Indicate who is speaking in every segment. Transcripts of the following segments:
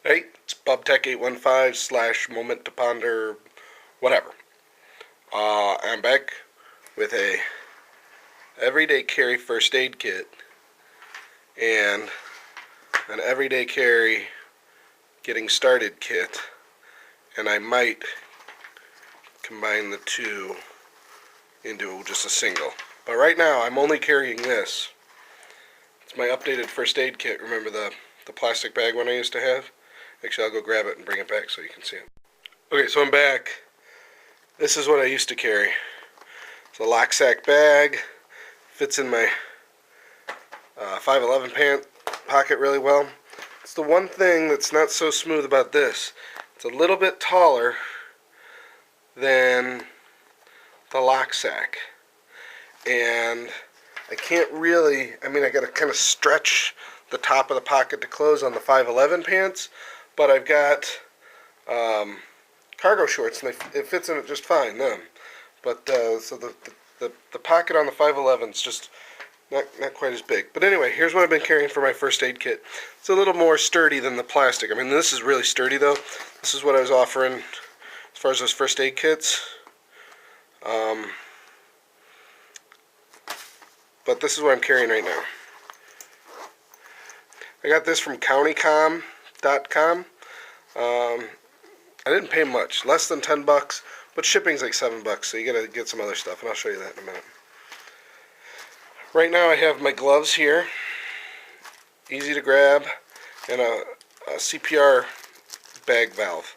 Speaker 1: Hey, it's BubTech815 / MomentToPonder, whatever. I'm back with a everyday carry first aid kit and an everyday carry getting started kit, and I might combine the two into just a single. But right now I'm only carrying this. It's my updated first aid kit. Remember the plastic bag one I used to have? Actually, I'll go grab it and bring it back so you can see it. Okay, so I'm back. This is what I used to carry. It's a lock sack bag. Fits in my 511 pant pocket really well. It's the one thing that's not so smooth about this. It's a little bit taller than the lock sack. And I can't really, I gotta kind of stretch the top of the pocket to close on the 511 pants, but I've got cargo shorts and it fits in it just fine then. But so the pocket on the 511 is just not quite as big. But anyway, here's what I've been carrying for my first aid kit. It's a little more sturdy than the plastic. This is really sturdy though. This is what I was offering as far as those first aid kits. But this is what I'm carrying right now. I got this from countycom.com. I didn't pay much, less than $10, but shipping's like $7, so you gotta get some other stuff, and I'll show you that in a minute. Right now I have my gloves here, easy to grab, and a CPR bag valve,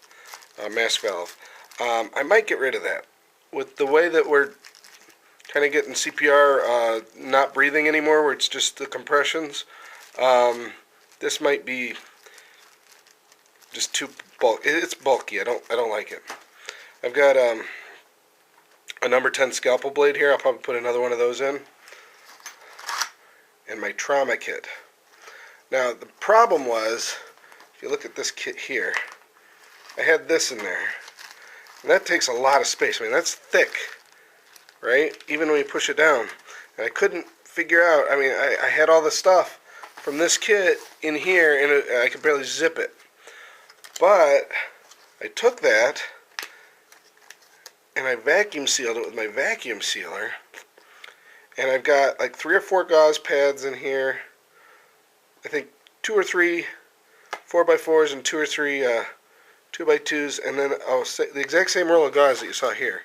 Speaker 1: mask valve. I might get rid of that. With the way that we're kind of getting CPR not breathing anymore, where it's just the compressions, this might be just too bulky. It's bulky. I don't like it. I've got a number 10 scalpel blade here. I'll probably put another one of those in. And my trauma kit. Now the problem was, if you look at this kit here, I had this in there. And that takes a lot of space. That's thick, right? Even when you push it down. And I couldn't figure out, I had all the stuff from this kit in here and I could barely zip it. But I took that and I vacuum sealed it with my vacuum sealer, and I've got like 3 or 4 gauze pads in here. I think 2 or 3 4x4s and 2 or 3 2x2s, and then the exact same roll of gauze that you saw here.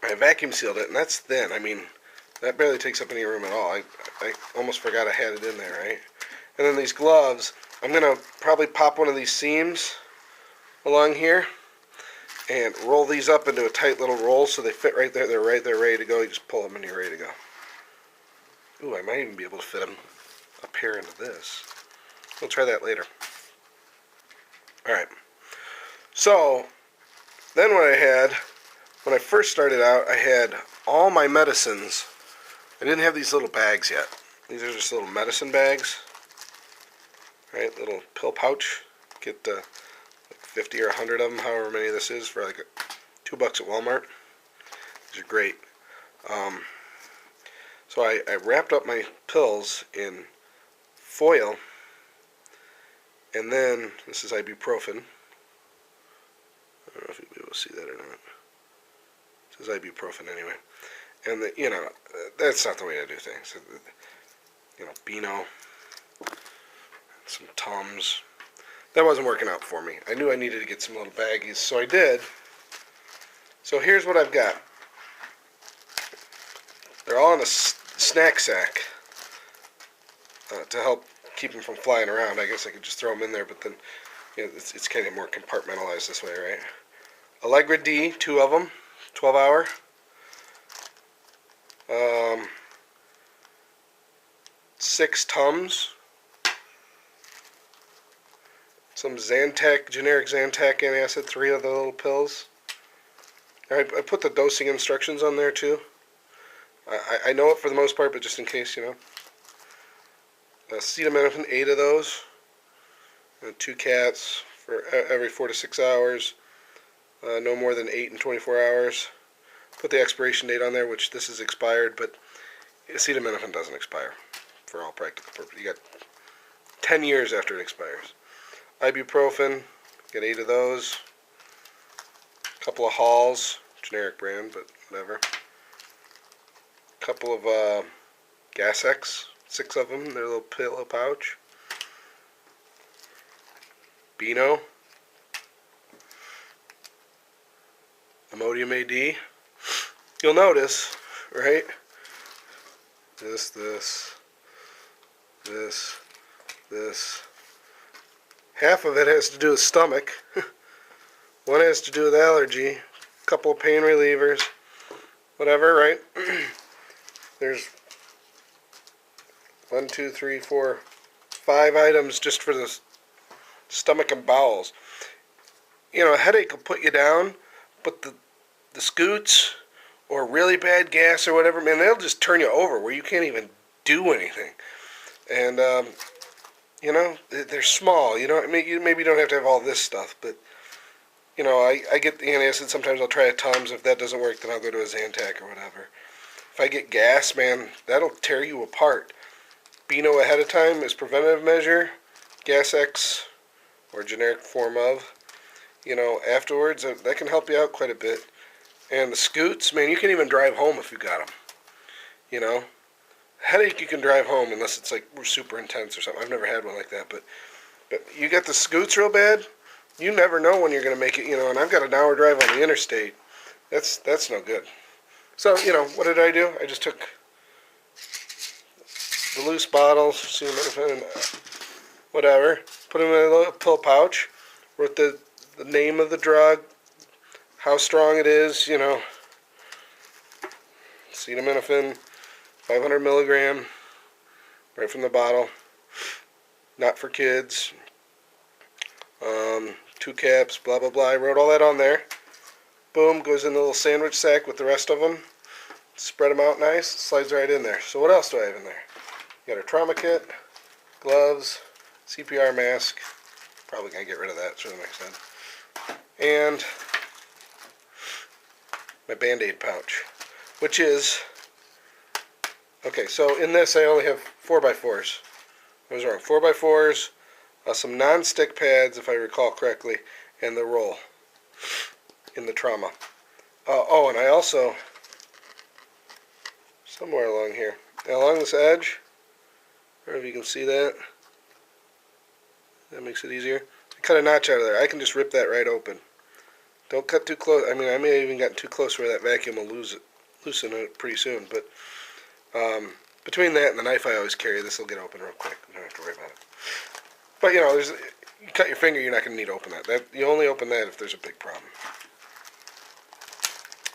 Speaker 1: I vacuum sealed it, and that's thin. That barely takes up any room at all. I almost forgot I had it in there, right? And then these gloves, I'm going to probably pop one of these seams along here and roll these up into a tight little roll so they fit right there. They're right there ready to go. You just pull them and you're ready to go. Ooh, I might even be able to fit them up here into this. We'll try that later. Alright. So, then what I had, when I first started out, I had all my medicines. I didn't have these little bags yet. These are just little medicine bags. Right, little pill pouch. Get like 50 or 100 of them, however many this is, for like $2 at Walmart. These are great. So I wrapped up my pills in foil, and then this is ibuprofen. I don't know if you'll be able to see that or not. It says ibuprofen anyway. And that's not the way to do things. Beano. Some Tums. That wasn't working out for me. I knew I needed to get some little baggies, so I did. So here's what I've got. They're all in a snack sack to help keep them from flying around. I guess I could just throw them in there, but then it's kind of more compartmentalized this way, right? Allegra D, 2 of them, 12-hour. Six Tums. Some Zantac, generic Zantac antacid, 3 of the little pills. I put the dosing instructions on there too. I know it for the most part, but just in case, Acetaminophen, 8 of those. And 2 cats for every 4 to 6 hours. No more than 8 and 24 hours. Put the expiration date on there, which this is expired, but acetaminophen doesn't expire for all practical purposes. You got 10 years after it expires. ibuprofen, get 8 of those. A couple of Halls, generic brand, but whatever. A couple of Gas-X, 6 of them, their little pillow pouch. Beano. Imodium AD. You'll notice, right? This. Half of it has to do with stomach. One has to do with allergy. A couple of pain relievers. Whatever, right? There's 1, 2, 3, 4, 5 items just for the stomach and bowels. You know, a headache will put you down, but the scoots or really bad gas or whatever, man, they'll just turn you over where you can't even do anything. And you know, they're small. You know, I mean, you maybe don't have to have all this stuff, but you know, I get the antacid. Sometimes I'll try a Tums. If that doesn't work, then I'll go to a Zantac or whatever. If I get gas, man, that'll tear you apart. Beano ahead of time is preventative measure. Gas-X, or generic form of, you know, afterwards, that can help you out quite a bit. And the scoots, man, you can even drive home if you got them. You know, headache you can drive home unless it's like super intense or something. I've never had one like that, but you get the scoots real bad, you never know when you're going to make it, you know, and I've got an hour drive on the interstate. That's no good. So, you know, what did I do? I just took the loose bottles, acetaminophen, whatever, put them in a little pill pouch, wrote the name of the drug, how strong it is, you know, acetaminophen, 500 milligram, right from the bottle, not for kids, 2 caps, blah, blah, blah. I wrote all that on there. Boom, goes in the little sandwich sack with the rest of them. Spread them out nice, slides right in there. So what else do I have in there? Got our trauma kit, gloves, CPR mask. Probably going to get rid of that for the next time. And my Band-Aid pouch, which is, okay, so in this I only have 4x4s. I was wrong. 4x4s, some non-stick pads, if I recall correctly, and the roll in the trauma. Oh, and I also, somewhere along here, along this edge, I don't know if you can see that. That makes it easier. I cut a notch out of there. I can just rip that right open. Don't cut too close. I mean, I may have even gotten too close where that vacuum will loosen it pretty soon. But between that and the knife I always carry, this will get open real quick. You don't have to worry about it. But, you know, you cut your finger, you're not going to need to open that. You only open that if there's a big problem.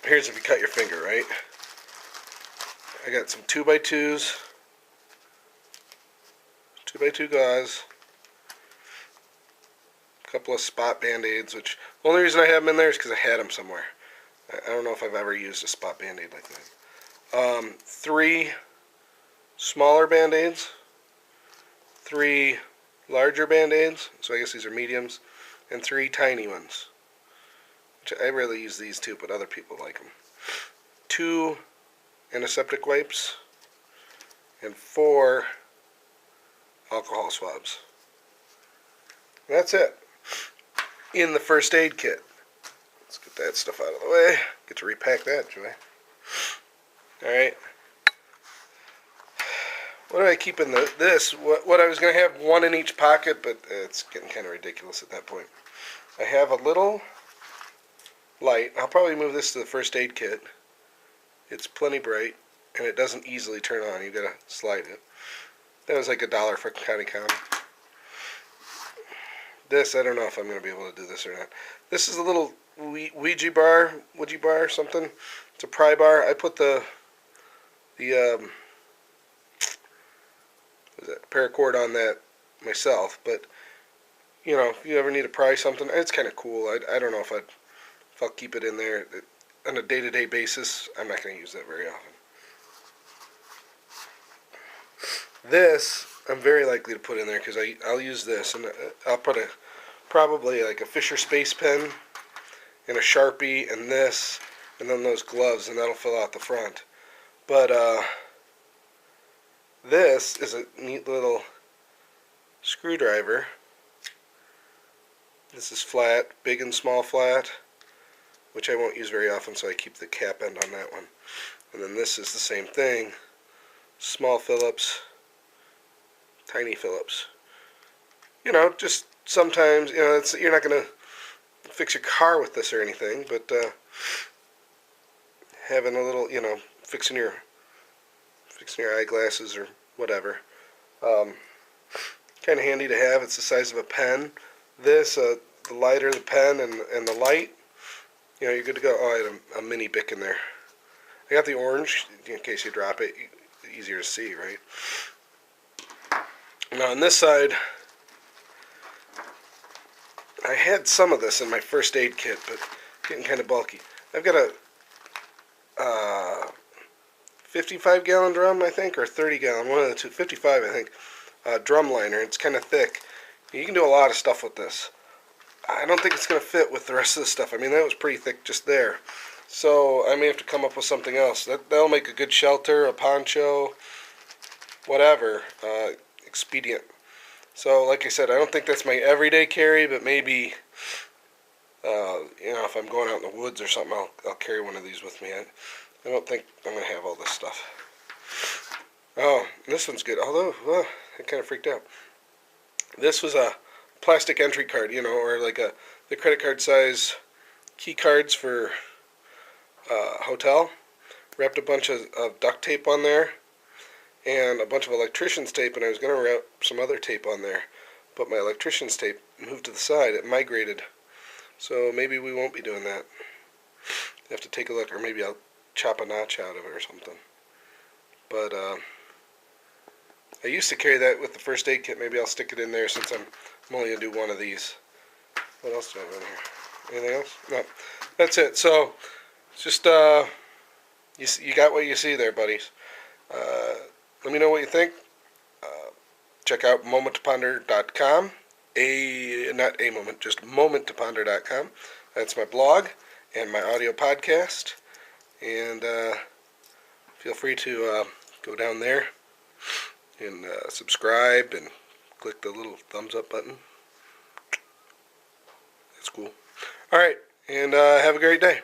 Speaker 1: Here's if you cut your finger, right? I got some 2x2s, 2x2 gauze, a couple of spot Band-Aids, which the only reason I have them in there is because I had them somewhere. I don't know if I've ever used a spot Band-Aid like that. 3 smaller Band-Aids, 3 larger Band-Aids, so I guess these are mediums, and 3 tiny ones. Which I rarely use these too, but other people like them. 2 antiseptic wipes, and 4 alcohol swabs. And that's it. In the first aid kit. Let's get that stuff out of the way. Get to repack that, Joy. Alright. What do I keep in this? What I was going to have one in each pocket, but it's getting kind of ridiculous at that point. I have a little light. I'll probably move this to the first aid kit. It's plenty bright, and it doesn't easily turn on. You gotta slide it. That was like $1 for County-Com. This, I don't know if I'm gonna be able to do this or not. This is a little Ouija bar, something. It's a pry bar. I put the paracord on that myself, but you know, if you ever need to pry something, it's kind of cool. I don't know if I'll keep it in there on a day-to-day basis. I'm not going to use that very often. This I'm very likely to put in there because I'll use this, and I'll put probably like a Fisher Space Pen and a Sharpie and this, and then those gloves, and that'll fill out the front. But this is a neat little screwdriver This is flat, big and small flat, which I won't use very often, so I keep the cap end on that one. And then this is the same thing, small Phillips, tiny Phillips. You know, just sometimes, you know, you're not going to fix your car with this or anything, but having a little, you know, fixing your eyeglasses or whatever. Kind of handy to have. It's the size of a pen. This, the lighter the pen and the light, you know, you're good to go. Oh, I had a mini Bic in there. I got the orange in case you drop it. Easier to see, right? Now on this side, I had some of this in my first aid kit, but getting kind of bulky. I've got a 55-gallon drum, I think, or 30-gallon, one of the two. 55, I think. Drum liner. It's kind of thick. You can do a lot of stuff with this. I don't think it's going to fit with the rest of the stuff. I mean, that was pretty thick just there. So I may have to come up with something else. That'll make a good shelter, a poncho, whatever. Expedient. So like I said, I don't think that's my everyday carry, but maybe, you know, if I'm going out in the woods or something, I'll carry one of these with me. I don't think I'm going to have all this stuff. Oh, this one's good. Although, I kind of freaked out. This was a plastic entry card, you know, or like the credit card size key cards for hotel. Wrapped a bunch of duct tape on there and a bunch of electrician's tape, and I was going to wrap some other tape on there, but my electrician's tape moved to the side. It migrated, so maybe we won't be doing that. You have to take a look, or maybe I'll chop a notch out of it or something. But I used to carry that with the first aid kit. Maybe I'll stick it in there since I'm only going to do one of these. What else do I have in here? Anything else? No. That's it. So, it's just, you got what you see there, buddies. Let me know what you think. Check out MomentToPonder.com. Not a moment, just MomentToPonder.com. That's my blog and my audio podcast. And feel free to go down there and subscribe and click the little thumbs up button. That's cool. All right, and have a great day.